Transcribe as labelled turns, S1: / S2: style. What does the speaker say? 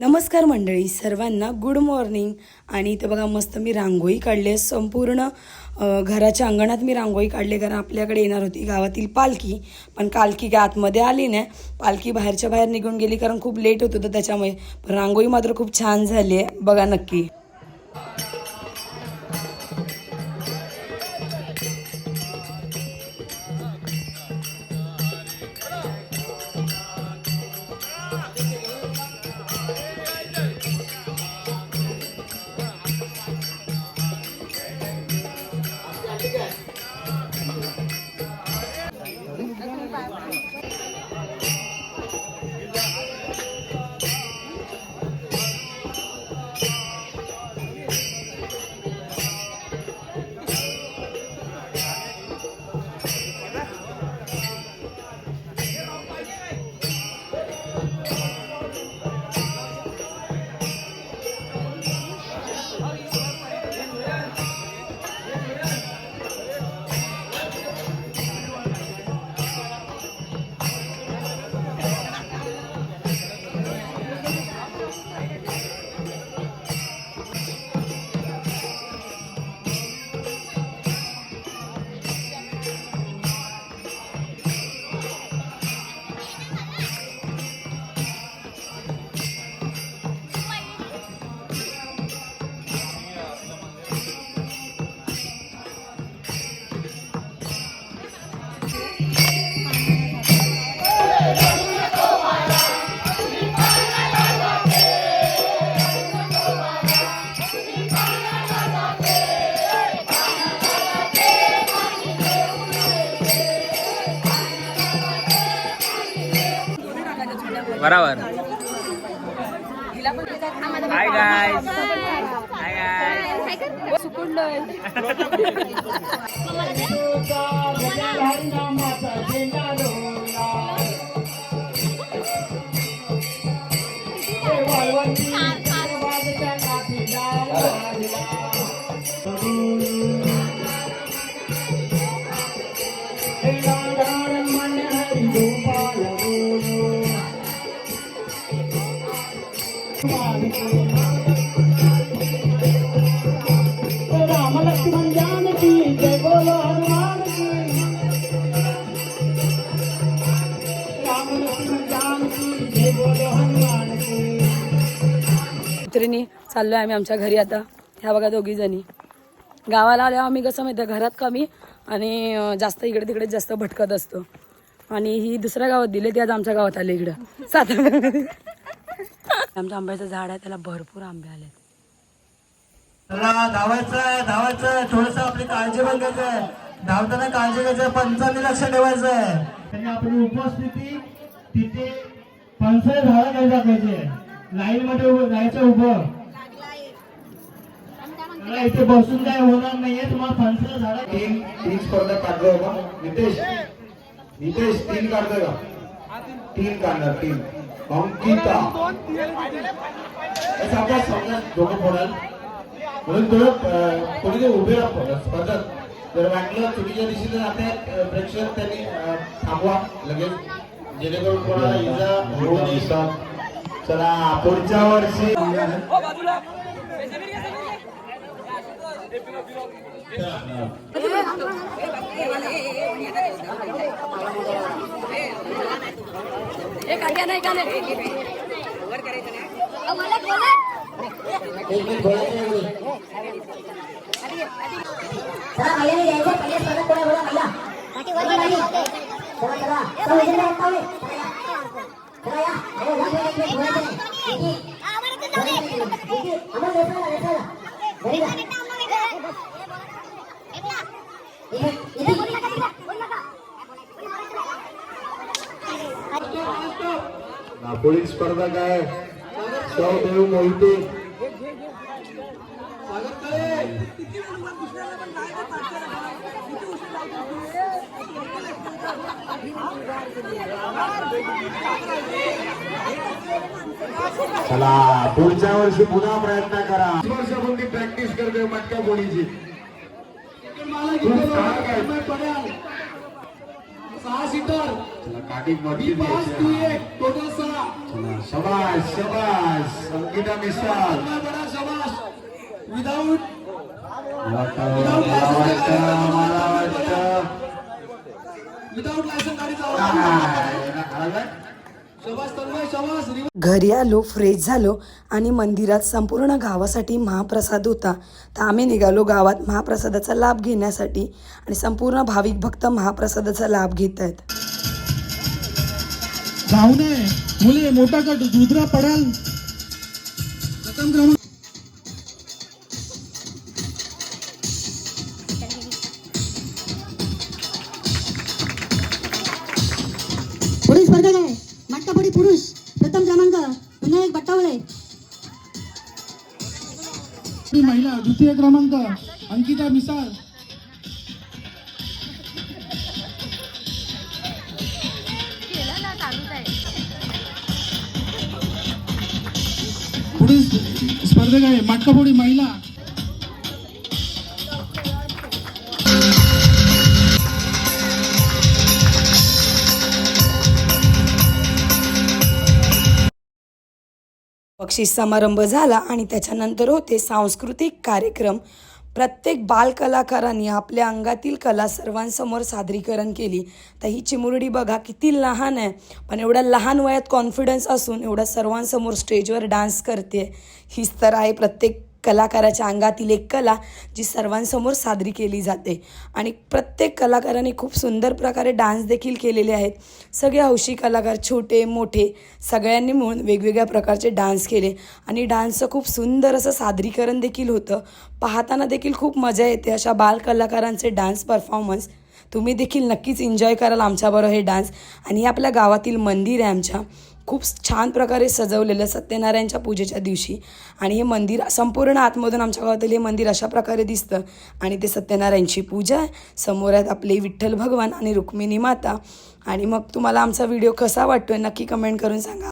S1: नमस्कार मंडळी, सर्वांना गुड मॉर्निंग. आणि इथं बघा मस्त मी रांगोळी काढली आहे. संपूर्ण घराच्या अंगणात मी रांगोळी काढली कारण आपल्याकडे येणार होती गावातील पालखी. पण पालखी काय आतमध्ये आली नाही, पालखी बाहेरच्या बाहेर निघून गेली कारण खूप लेट होत होतं त्याच्यामुळे. पण रांगोळी मात्र खूप छान झाली आहे, बघा नक्की.
S2: बराबर. Hi guys. Hi guys.
S1: मैत्रिणी चाललोय आम्ही आमच्या घरी आता. ह्या बघा दोघी जणी. गावाला आल्यावर आम्ही कसं माहिती आहे, घरात कमी आणि जास्त इकडे तिकडे जास्त भटकत असतो. आणि ही दुसऱ्या गावात दिले, ती आज आमच्या गावात आले इकडं सातारा. आमच्या आंब्याचं झाड आहे, त्याला भरपूर आंबे आले.
S3: धावायचं थोडस आपली काळजी पण घ्यायचंय. धावताना काळजी घ्यायचं, पंचांनी लक्ष ठेवायचंय. त्यांनी आपली उपस्थिती तिथे 5 झाडं घ्यायला टाकायचे. लाईन मध्ये जायचं उभं. इथे बसून काय होणार नाहीये, तुम्हाला 5 झाडं. तीन स्पर्धा काढतोय का नितेश? नितेश 3 काढतोय का? 3 काढणार. 3 अंकिता समजा दोघं बोलाल म्हणून थोडं कोणी उभे राहा स्पर्धक. जर वाटलं चुकीच्या दिशेने जाते प्रेक्षक, त्यांनी थांबवा लगेच, जेणेकरून कोणाला इजा होऊ नये. चला पुढच्या वर्षी पोलीस स्पर्धा काय सौदेव मोहिते. चला पुढच्या वर्षी पुन्हा प्रयत्न करा. वर्षापूर्वी प्रॅक्टिस करतोय मटका फोडीची. 6 सीटर चला काठी वरती द्यायची. 1 टोटल 6. चला शाबाश शाबाश अंकिता मिसाल बडा शाबाश. विदाउट मला वाटतं विदाउट लायसन गाडी चालवा. शाबाश तन्मय शाबाश.
S1: घरी आलो, फ्रेश झालो आणि मंदिरात संपूर्ण गावासाठी महाप्रसाद होता. तर आम्ही निघालो गावात महाप्रसादाचा लाभ घेण्यासाठी आणि संपूर्ण भाविक भक्त महाप्रसादाचा लाभ घेत आहेत.
S3: जाऊ नये मुले, मोठा गट दुसरा पडाल. प्रथम क्रमांक
S4: पुढील स्पर्धक आहे मटकापोडी पुरुष प्रथम क्रमांक विनायक बट्टावळे.
S3: महिला द्वितीय क्रमांक अंकिता मिसाळ. पुढील स्पर्धक आहे मटकापोडी महिला
S1: बक्षीस समारंभ झाला आणि त्याच्यानंतर होते सांस्कृतिक कार्यक्रम. प्रत्येक बालकलाकारांनी आपल्या अंगातील कला सर्वांसमोर सादरीकरण केली. तर ही चिमुरडी बघा किती लहान आहे, पण एवढ्या लहान वयात कॉन्फिडन्स असून एवढ्या सर्वांसमोर स्टेजवर डान्स करते. हीच तर आहे प्रत्येक कलाकाराच्या अंगातील एक कला जी सर्वांसमोर सादरी केली जाते. आणि प्रत्येक कलाकाराने खूप सुंदर प्रकारे डान्स देखील केलेले आहेत. सगळे हौशी कलाकार छोटे मोठे सगळ्यांनी मिळून वेगवेगळ्या प्रकारचे डान्स केले आणि डान्सचं खूप सुंदर असं सादरीकरण देखील होतं. पाहताना देखील खूप मजा येते अशा बालकलाकारांचे डान्स परफॉर्मन्स. तुम्ही देखील नक्कीच एन्जॉय कराल आमच्याबरोबर हे डान्स. आणि आपल्या गावातील मंदिर आहे आमच्या खूप छान प्रकारे सजवलेलं सत्यनारायणच्या पूजेच्या दिवशी. आणि हे मंदिर संपूर्ण आतमधून आमच्या गावातील हे मंदिर अशा प्रकारे दिसतं आणि ते सत्यनारायणची पूजा. समोर आहेत आपले विठ्ठल भगवान आणि रुक्मिणी माता. आणि मग तुम्हाला आमचा व्हिडिओ कसा वाटतोय नक्की कमेंट करून सांगा.